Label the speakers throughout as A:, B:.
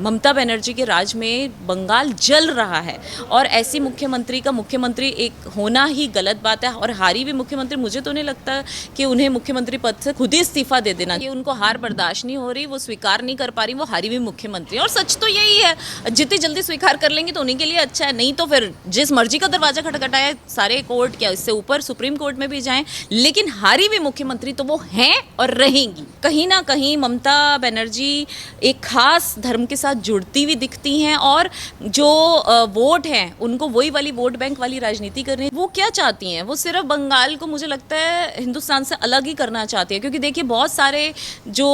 A: ममता बनर्जी के राज में बंगाल जल रहा है और ऐसी मुख्यमंत्री का मुख्यमंत्री एक होना ही गलत बात है। और हारी भी मुख्यमंत्री, मुझे तो नहीं लगता कि उन्हें मुख्यमंत्री पद से खुद ही इस्तीफा दे देना, कि उनको हार बर्दाश्त नहीं हो रही, वो स्वीकार नहीं कर पा रही, वो हारी भी मुख्यमंत्री। और सच तो यही है, जितनी जल्दी स्वीकार कर लेंगे तो उन्हीं के लिए अच्छा है, नहीं तो फिर जिस मर्जी का दरवाजा खटखटाए, सारे कोर्ट क्या इससे ऊपर सुप्रीम कोर्ट में भी जाएं, लेकिन हारी भी मुख्यमंत्री तो वो हैं और रहेंगी। कहीं ना कहीं ममता बनर्जी एक खास धर्म के साथ जुड़ती हुई दिखती हैं और जो वोट हैं उनको वही वाली वोट बैंक वाली राजनीति कर रही है। वो क्या चाहती हैं? वो सिर्फ बंगाल को मुझे लगता है हिंदुस्तान से अलग ही करना चाहती है, क्योंकि देखिए बहुत सारे जो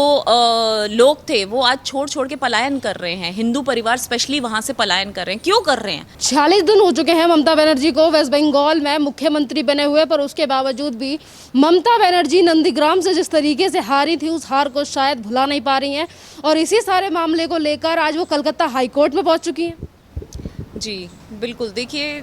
A: लोग थे वो आज छोड़ छोड़ के पलायन कर रहे हैं, हिंदू परिवार स्पेशली वहां से पलायन कर रहे हैं। क्यों कर रहे हैं?
B: 46 दिन हो चुके हैं ममता बनर्जी को वेस्ट बंगाल में मुख्यमंत्री बने हुए, पर उसके बावजूद भी ममता बनर्जी नंदीग्राम से जिस तरीके से हारी थी उस हार को शायद भुला नहीं पा रही हैं और इसी सारे मामले को लेकर आज वो कलकत्ता हाई कोर्ट में पहुंच चुकी हैं।
A: जी बिल्कुल, देखिए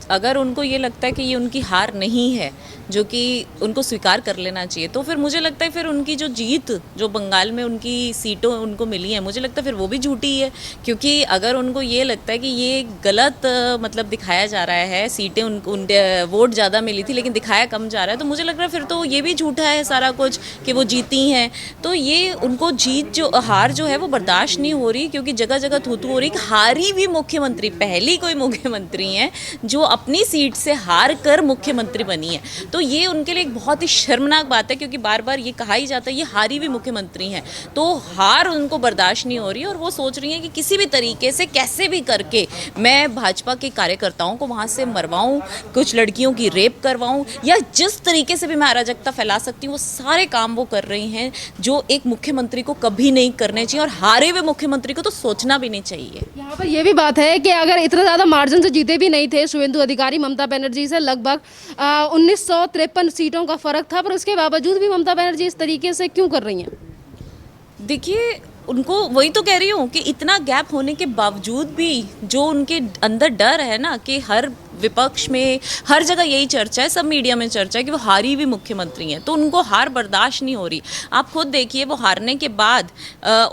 A: अगर उनको ये लगता है कि ये उनकी हार नहीं है, जो कि उनको स्वीकार कर लेना चाहिए, तो फिर मुझे लगता है फिर उनकी जो जीत जो बंगाल में उनकी सीटों उनको मिली है, मुझे लगता है फिर वो भी झूठी है। क्योंकि अगर उनको ये लगता है कि ये गलत मतलब दिखाया जा रहा है, सीटें उन वोट ज़्यादा मिली थी लेकिन दिखाया कम जा रहा है, तो मुझे लग रहा है फिर तो ये भी झूठा है सारा कुछ कि वो जीती हैं। तो ये उनको जीत जो हार जो है वो बर्दाश्त नहीं हो रही, क्योंकि जगह जगह थू हो रही। हारी भी मुख्यमंत्री, पहली कोई मुख्यमंत्री हैं जो अपनी सीट से हार कर मुख्यमंत्री बनी है, तो ये उनके लिए एक बहुत ही शर्मनाक बात है। क्योंकि बार बार ये कहा ही जाता है ये हारी भी मुख्यमंत्री हैं, तो हार उनको बर्दाश्त नहीं हो रही और वो सोच रही हैं कि किसी भी तरीके से कैसे भी करके मैं भाजपा के कार्यकर्ताओं को वहाँ से मरवाऊँ, कुछ लड़कियों की रेप करवाऊँ, या जिस तरीके से भी मैं अराजकता फैला सकती हूँ वो सारे काम वो कर रही हैं जो एक मुख्यमंत्री को कभी नहीं करने चाहिए, और हारे हुए मुख्यमंत्री को तो सोचना भी नहीं चाहिए।
B: यहाँ पर यह भी बात है कि अगर इतना ज़्यादा मार्जिन से जीते भी नहीं थे शुभेंदु अधिकारी ममता बनर्जी से, लगभग 1953 सीटों का फर्क था, पर उसके बावजूद भी ममता बनर्जी इस तरीके से क्यों कर रही हैं?
A: देखिए उनको वही तो कह रही हूँ कि इतना गैप होने के बावजूद भी जो उनके अंदर डर है ना, कि हर विपक्ष में हर जगह यही चर्चा है, सब मीडिया में चर्चा है कि वो हारी हुई मुख्यमंत्री हैं, तो उनको हार बर्दाश्त नहीं हो रही। आप खुद देखिए वो हारने के बाद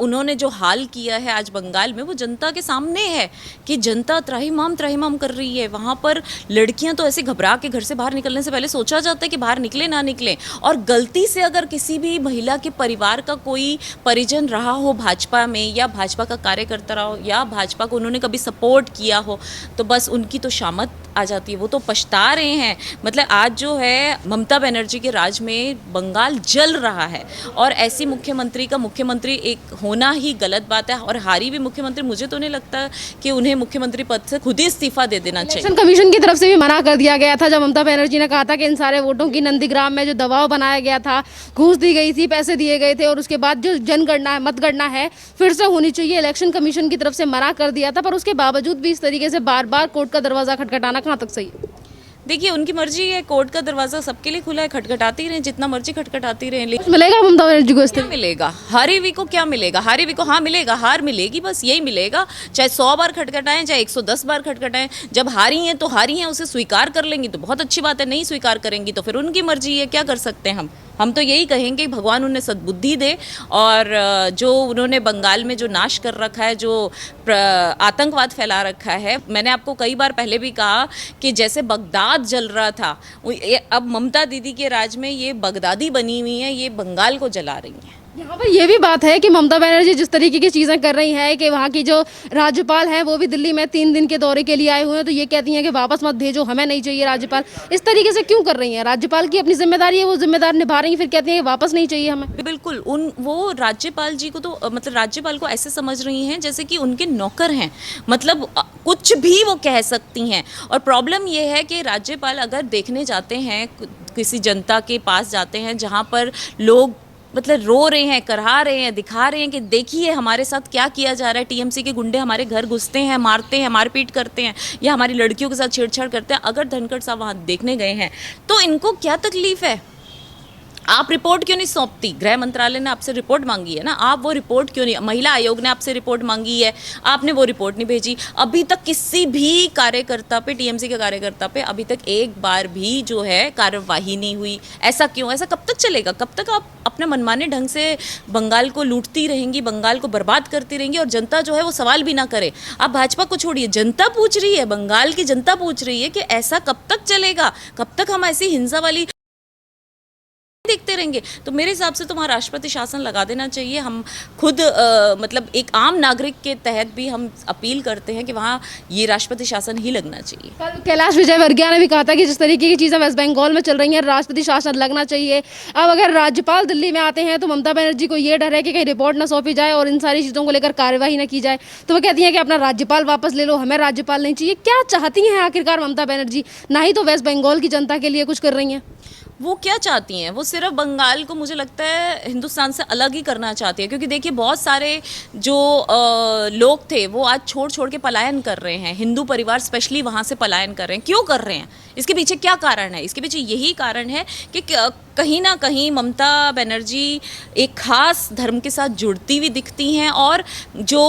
A: उन्होंने जो हाल किया है आज बंगाल में, वो जनता के सामने है कि जनता त्राहिमाम कर रही है। वहाँ पर लड़कियाँ तो ऐसे घबरा के घर से बाहर निकलने से पहले सोचा जाता है कि बाहर निकले ना निकले, और गलती से अगर किसी भी महिला के परिवार का कोई परिजन रहा हो भाजपा में, या भाजपा का कार्यकर्ता रहा हो, या भाजपा को उन्होंने कभी सपोर्ट किया हो, तो बस उनकी तो शामत आ जाती है, वो तो पछता रहे हैं। मतलब आज जो है ममता बनर्जी के राज में बंगाल जल रहा है और ऐसी मुख्यमंत्री का मुख्यमंत्री एक होना ही गलत बात है। और हारी भी मुख्यमंत्री, मुझे तो नहीं लगता कि उन्हें मुख्यमंत्री पद से खुद ही इस्तीफा दे देना चाहिए।
B: इलेक्शन कमीशन की तरफ से भी मना कर दिया गया था जब ममता बनर्जी ने कहा था कि इन सारे वोटों की नंदीग्राम में जो दबाव बनाया गया था, घूस दी गई थी, पैसे दिए गए थे, और उसके बाद जो जनगणना है, मतगणना है, फिर से होनी चाहिए। इलेक्शन कमीशन की तरफ से मना कर दिया था, पर उसके बावजूद भी इस तरीके से बार बार कोर्ट का दरवाजा खटखटाना कहाँ तक सही है?
A: देखिए उनकी मर्जी है, कोर्ट का दरवाजा सबके लिए खुला है, खटखटाती रहे जितना मर्जी खटखटाती रहे। लेकिन
B: मिलेगा ममता बनर्जी को?
A: क्या मिलेगा हारी हुई को? क्या मिलेगा हारी हुई को? हाँ मिलेगा, हार मिलेगी, बस यही मिलेगा। चाहे 100 बार खटखटाएं, चाहे 110 बार खटखटाएं, जब हारी हैं तो हारी हैं, उसे स्वीकार कर लेंगी तो बहुत अच्छी बात है, नहीं स्वीकार करेंगी तो फिर उनकी मर्जी है, क्या कर सकते हैं हम तो यही कहेंगे भगवान उन्हें सद्बुद्धि दे। और जो उन्होंने बंगाल में जो नाश कर रखा है, जो आतंकवाद फैला रखा है, मैंने आपको कई बार पहले भी कहा कि जैसे बगदाद जल रहा था, अब ममता दीदी के राज में ये बगदादी बनी हुई है, ये बंगाल को जला रही हैं।
B: यहाँ पर यह भी बात है कि ममता बनर्जी जिस तरीके की चीज़ें कर रही हैं कि वहाँ की जो राज्यपाल हैं वो भी दिल्ली में 3 दिन के दौरे के लिए आए हुए हैं, तो ये कहती हैं कि वापस मत भेजो, हमें नहीं चाहिए राज्यपाल। इस तरीके से क्यों कर रही हैं? राज्यपाल की अपनी जिम्मेदारी है, वो जिम्मेदार निभा रही हैं, फिर कहती हैं कि वापस नहीं चाहिए हमें।
A: बिल्कुल, वो राज्यपाल जी को तो मतलब राज्यपाल को ऐसे समझ रही हैं जैसे कि उनके नौकर हैं, मतलब कुछ भी वो कह सकती हैं। और प्रॉब्लम ये है कि राज्यपाल अगर देखने जाते हैं, किसी जनता के पास जाते हैं जहाँ पर लोग मतलब रो रहे हैं, करहा रहे हैं, दिखा रहे हैं कि देखिए हमारे साथ क्या किया जा रहा है, टीएमसी के गुंडे हमारे घर घुसते हैं, मारते हैं, मारपीट करते हैं, या हमारी लड़कियों के साथ छेड़छाड़ करते हैं, अगर धनखड़ साहब वहाँ देखने गए हैं तो इनको क्या तकलीफ है? आप रिपोर्ट क्यों नहीं सौंपती? गृह मंत्रालय ने आपसे रिपोर्ट मांगी है ना, आप वो रिपोर्ट क्यों नहीं, महिला आयोग ने आपसे रिपोर्ट मांगी है, आपने वो रिपोर्ट नहीं भेजी। अभी तक किसी भी कार्यकर्ता पे, टीएमसी के कार्यकर्ता पे अभी तक एक बार भी जो है कार्यवाही नहीं हुई। ऐसा क्यों? ऐसा कब तक चलेगा? कब तक आप अपने मनमाने ढंग से बंगाल को लूटती रहेंगी, बंगाल को बर्बाद करती रहेंगी और जनता जो है वो सवाल भी ना करे? आप भाजपा को छोड़िए, जनता पूछ रही है, बंगाल की जनता पूछ रही है कि ऐसा कब तक चलेगा? कब तक हम ऐसी हिंसा वाली देखते रहेंगे? तो मेरे हिसाब से तो वहाँ राष्ट्रपति शासन लगा देना चाहिए। हम खुद मतलब एक आम नागरिक के तहत भी हम अपील करते हैं कि वहाँ ये राष्ट्रपति शासन ही लगना चाहिए।
B: कल कैलाश विजयवर्गीय ने भी कहा था कि जिस तरीके की चीज़ें वेस्ट बंगाल में चल रही हैं, राष्ट्रपति शासन लगना चाहिए। अब अगर राज्यपाल दिल्ली में आते हैं तो ममता बनर्जी को ये डर है कि कहीं रिपोर्ट ना सौंपी जाए और इन सारी चीज़ों को लेकर कार्यवाही ना की जाए, तो वो कहती हैं कि अपना राज्यपाल वापस ले लो, हमें राज्यपाल नहीं चाहिए। क्या चाहती हैं आखिरकार ममता बनर्जी? ना ही तो वेस्ट बंगाल की जनता के लिए कुछ कर रही हैं।
A: वो क्या चाहती हैं? वो सिर्फ बंगाल को मुझे लगता है हिंदुस्तान से अलग ही करना चाहती है, क्योंकि देखिए बहुत सारे जो लोग थे वो आज छोड़ छोड़ के पलायन कर रहे हैं। हिंदू परिवार स्पेशली वहाँ से पलायन कर रहे हैं। क्यों कर रहे हैं? इसके पीछे क्या कारण है? इसके पीछे यही कारण है कि कहीं ना कहीं ममता बनर्जी एक खास धर्म के साथ जुड़ती हुई दिखती हैं और जो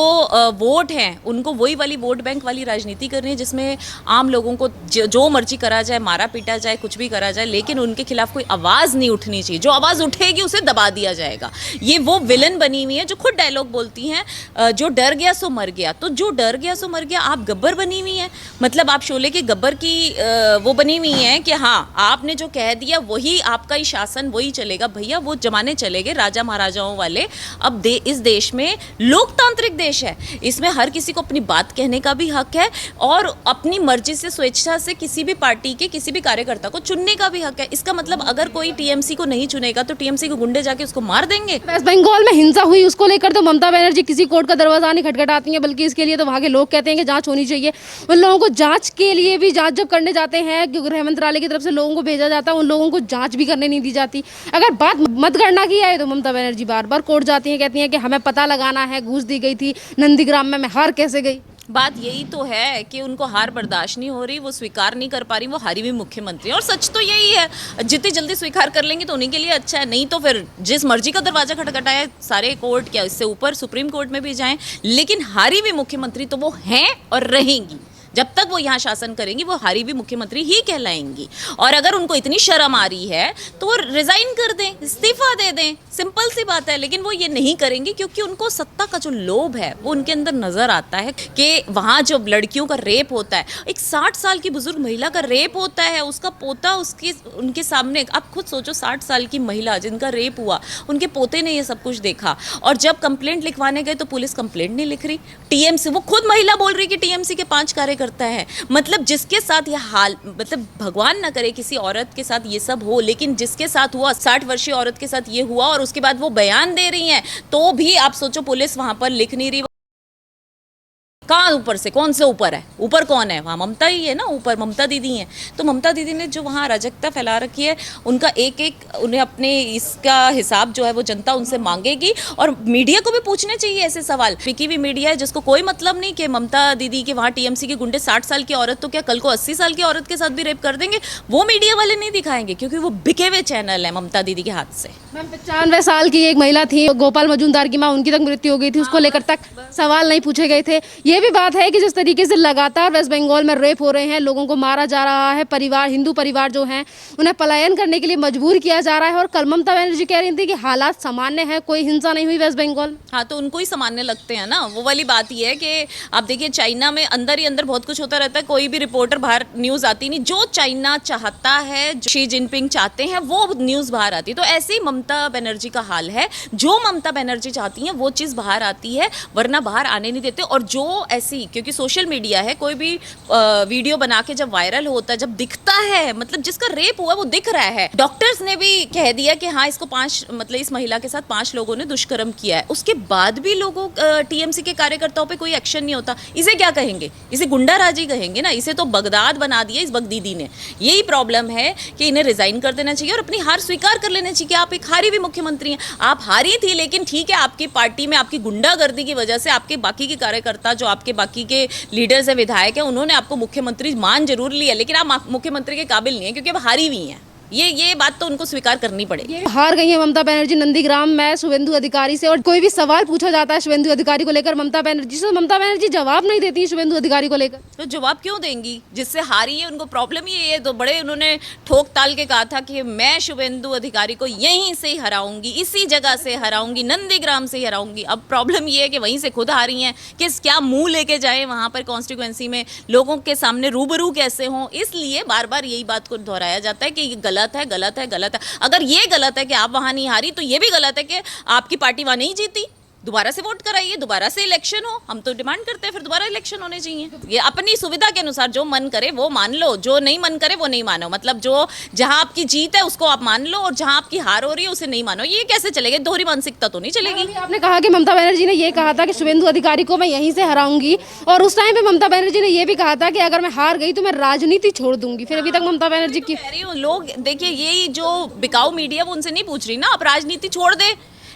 A: वोट हैं उनको वही वाली वोट बैंक वाली राजनीति कर रही है, जिसमें आम लोगों को जो मर्जी करा जाए, मारा पीटा जाए, कुछ भी करा जाए, लेकिन उनके खिलाफ कोई आवाज़ नहीं उठनी चाहिए। जो आवाज़ उठेगी उसे दबा दिया जाएगा। ये वो विलन बनी हुई है जो खुद डायलॉग बोलती हैं, जो डर गया सो मर गया। तो जो डर गया सो मर गया, आप गब्बर बनी हुई हैं, मतलब आप शोले के गब्बर की वो बनी हुई हैं कि हाँ आपने जो कह दिया वही आपका ही शासन वही चलेगा। भैया वो जमाने चले गए राजा महाराजाओं वाले। अब इस देश में लोकतांत्रिक देश है, इसमें हर किसी को अपनी बात कहने का भी हक है और अपनी मर्जी से स्वेच्छा से किसी भी पार्टी के किसी भी कार्यकर्ता को चुनने का भी हक है। इसका मतलब अगर कोई टीएमसी को नहीं चुनेगा तो टीएमसी के गुंडे जाके उसको मार देंगे।
B: वेस्ट बंगाल में हिंसा हुई उसको लेकर तो ममता बनर्जी किसी कोर्ट का दरवाजा नहीं खटखटाती हैं, बल्कि इसके लिए तो वहाँ के लोग कहते हैं कि जांच होनी चाहिए। उन लोगों को जांच के लिए भी, जांच जब करने जाते हैं गृह मंत्रालय की तरफ से लोगों को भेजा जाता है, उन लोगों को जांच भी करने नहीं दी जाती। अगर बात मतगणना की है तो ममता बनर्जी बार बार कोर्ट जाती हैं, कहती हैं कि हमें पता लगाना है, घूस दी गई थी नंदीग्राम में, मैं हार कैसे गई।
A: बात यही तो है कि उनको हार बर्दाश्त नहीं हो रही, वो स्वीकार नहीं कर पा रही, वो हारी हुई मुख्यमंत्री। और सच तो यही है, जितनी जल्दी स्वीकार कर लेंगे तो उन्हीं के लिए अच्छा है। नहीं तो फिर जिस मर्जी का दरवाजा खटखटाए, सारे कोर्ट क्या इससे ऊपर सुप्रीम कोर्ट में भी जाएं, लेकिन हारी हुई मुख्यमंत्री तो वो हैं और रहेंगी। जब तक वो यहाँ शासन करेंगी वो हारी हुई मुख्यमंत्री ही कहलाएंगी। और अगर उनको इतनी शर्म आ रही है तो वो रिजाइन कर दें, इस्तीफा दे दें, सिंपल सी बात है। लेकिन वो ये नहीं करेंगी क्योंकि उनको सत्ता का जो लोभ है वो उनके अंदर नजर आता है कि वहाँ जो लड़कियों का रेप होता है, एक 60 साल की बुजुर्ग महिला का रेप होता है, उसका पोता उनके सामने, आप खुद सोचो 60 साल की महिला जिनका रेप हुआ, उनके पोते ने ये सब कुछ देखा और जब कंप्लेंट लिखवाने गए तो पुलिस कंप्लेंट नहीं लिख रही। टीएमसी, वो खुद महिला बोल रही कि टीएमसी के 5 करता है। मतलब जिसके साथ यह हाल, मतलब भगवान ना करे किसी औरत के साथ ये सब हो, लेकिन जिसके साथ हुआ, 60 वर्षीय औरत के साथ ये हुआ और उसके बाद वो बयान दे रही हैं, तो भी आप सोचो पुलिस वहां पर लिख नहीं रही। कहाँ ऊपर से, कौन से ऊपर है? ऊपर कौन है? वहाँ ममता ही है ना, ऊपर ममता दीदी हैं। तो ममता दीदी ने जो वहाँ अराजकता फैला रखी है, उनका एक एक उन्हें अपने इसका हिसाब जो है वो जनता उनसे मांगेगी। और मीडिया को भी पूछने चाहिए ऐसे सवाल। बिकी हुई मीडिया है जिसको कोई मतलब नहीं कि ममता दीदी के वहाँ टीएमसी के गुंडे 60 साल की औरत तो क्या कल को 80 साल की औरत के साथ भी रेप कर देंगे, वो मीडिया वाले नहीं दिखाएंगे क्योंकि वो बिके हुए चैनल है ममता दीदी के हाथ से।
B: मैम 95 साल की एक महिला थी, गोपाल मजूमदार की माँ, उनकी तक मृत्यु हो गई थी, उसको लेकर तक सवाल नहीं पूछे गए थे। ये भी बात है कि जिस तरीके से लगातार वेस्ट बंगाल में रेप हो रहे हैं, लोगों को मारा जा रहा है, परिवार, हिंदू परिवार जो हैं उन्हें पलायन करने के लिए मजबूर किया जा रहा है। और कल ममता बनर्जी कह रही थी कि हालात सामान्य है, कोई हिंसा नहीं हुई वेस्ट बंगाल।
A: हाँ, तो उनको ही सामान्य लगते हैं ना। वो वाली बात ही है कि आप देखिए चाइना में अंदर ही अंदर बहुत कुछ होता रहता है, कोई भी रिपोर्टर बाहर न्यूज़ आती नहीं। जो चाइना चाहता है, जो शी जिनपिंग चाहते हैं, वो न्यूज़ बाहर आती है। तो ऐसे ही ममता बनर्जी का हाल है, जो ममता बनर्जी चाहती हैं वो चीज़ बाहर आती है, वरना बाहर आने नहीं देते। और जो ऐसी, क्योंकि सोशल मीडिया है, कोई भी वीडियो बना के जब वायरल होता है, जब दिखता है, मतलब जिसका रेप हुआ वो दिख रहा है, डॉक्टर्स ने भी कह दिया कि हाँ इसको 5, मतलब इस महिला के साथ 5 लोगों ने दुष्कर्म किया है, उसके बाद भी लोगों टीएमसी के कार्यकर्ताओं पे कोई एक्शन नहीं होता। इसे क्या कहेंगे? इसे गुंडाराजी कहेंगे ना। इसे तो बगदाद बना दिया इस बगदीदी ने। यही प्रॉब्लम है कि इन्हें रिजाइन कर देना चाहिए और अपनी हार स्वीकार कर लेना चाहिए कि आप एक हारी हुई मुख्यमंत्री हैं। आप हारी थी, लेकिन ठीक है, आपकी पार्टी में आपकी गुंडागर्दी की वजह से आपके बाकी के कार्यकर्ता, जो आपके बाकी के लीडर्स है, विधायक है, उन्होंने आपको मुख्यमंत्री मान जरूर लिया, लेकिन आप मुख्यमंत्री के काबिल नहीं है क्योंकि अब हारी हुई हैं। ये बात तो उनको स्वीकार करनी पड़ेगी।
B: हार गई है ममता बनर्जी नंदीग्राम में शुभेंदु अधिकारी से, और कोई भी सवाल पूछा जाता है शुभेंदु अधिकारी को लेकर ममता बनर्जी से, ममता बनर्जी जवाब नहीं देती शुभेंदु अधिकारी को लेकर।
A: तो जवाब क्यों देंगी? जिससे हारी है उनको प्रॉब्लम ही है। तो बड़े उन्होंने ठोक ताल के कहा था कि मैं शुभेंदु अधिकारी को यहीं से ही हराऊंगी, इसी जगह से हराऊंगी, नंदीग्राम से ही हराऊंगी। अब प्रॉब्लम ये है कि वहीं से खुद हारी हैं कि क्या मुंह लेके जाए वहां पर कॉन्स्टिट्यूएंसी में, लोगों के सामने रूबरू कैसे हों। इसलिए बार बार यही बात को दोहराया जाता है कि ये गलत है, गलत है, गलत है। अगर ये गलत है कि आप वहां नहीं हारी, तो ये भी गलत है कि आपकी पार्टी वहां नहीं जीती। दोबारा से वोट कराइए, दोबारा से इलेक्शन हो। हम तो डिमांड करते हैं फिर दोबारा इलेक्शन होने चाहिए। ये अपनी सुविधा के अनुसार जो मन करे वो मान लो, जो नहीं मन करे वो नहीं मानो। मतलब जो जहां आपकी जीत है उसको आप मान लो, और जहां आपकी हार हो रही है उसे नहीं मानो। ये कैसे चलेगा? दोहरी मानसिकता तो नहीं चलेगी।
B: अभी आपने कहा कि ममता बनर्जी ने ये कहा था कि शुभेंदु अधिकारी को मैं यहीं से हराऊंगी, और उस टाइम पे ममता बनर्जी ने ये भी कहा था कि अगर मैं हार गई तो मैं राजनीति छोड़ दूंगी। फिर अभी तक ममता बनर्जी की
A: कह रही हूँ, लोग देखिए यही जो बिकाऊ मीडिया वो उनसे नहीं पूछ रही ना, आप राजनीति छोड़ दे।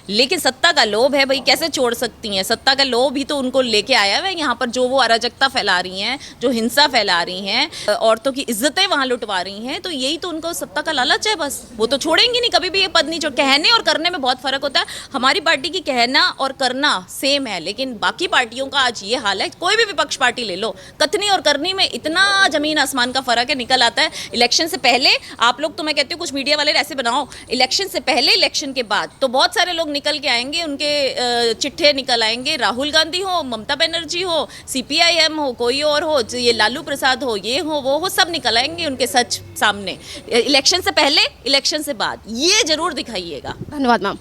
A: लेकिन सत्ता का लोभ है भाई, कैसे छोड़ सकती हैं? सत्ता का लोभ ही तो उनको लेके आया है यहाँ पर। जो वो अराजकता फैला रही हैं, जो हिंसा फैला रही हैं, औरतों की इज्जतें वहाँ लुटवा रही हैं, तो यही तो उनको सत्ता का लालच है। बस वो तो छोड़ेंगी नहीं कभी भी ये पद नहीं छोड़। कहने और करने में बहुत फर्क होता है। हमारी पार्टी की कहना और करना सेम है, लेकिन बाकी पार्टियों का आज ये हाल है। कोई भी विपक्ष पार्टी ले लो, कथनी और करनी में इतना जमीन आसमान का फर्क है, निकल आता है। इलेक्शन से पहले आप लोग, तो मैं कहती हूँ कुछ मीडिया वाले ऐसे बनाओ, इलेक्शन से पहले इलेक्शन के बाद तो बहुत सारे लोग निकल के आएंगे, उनके चिट्ठे निकल आएंगे। राहुल गांधी हो, ममता बनर्जी हो, सीपीआईएम हो, कोई और हो, ये लालू प्रसाद हो, ये हो, वो हो, सब निकल आएंगे उनके सच सामने। इलेक्शन से पहले, इलेक्शन से बाद, ये जरूर दिखाइएगा।
B: धन्यवाद मैम।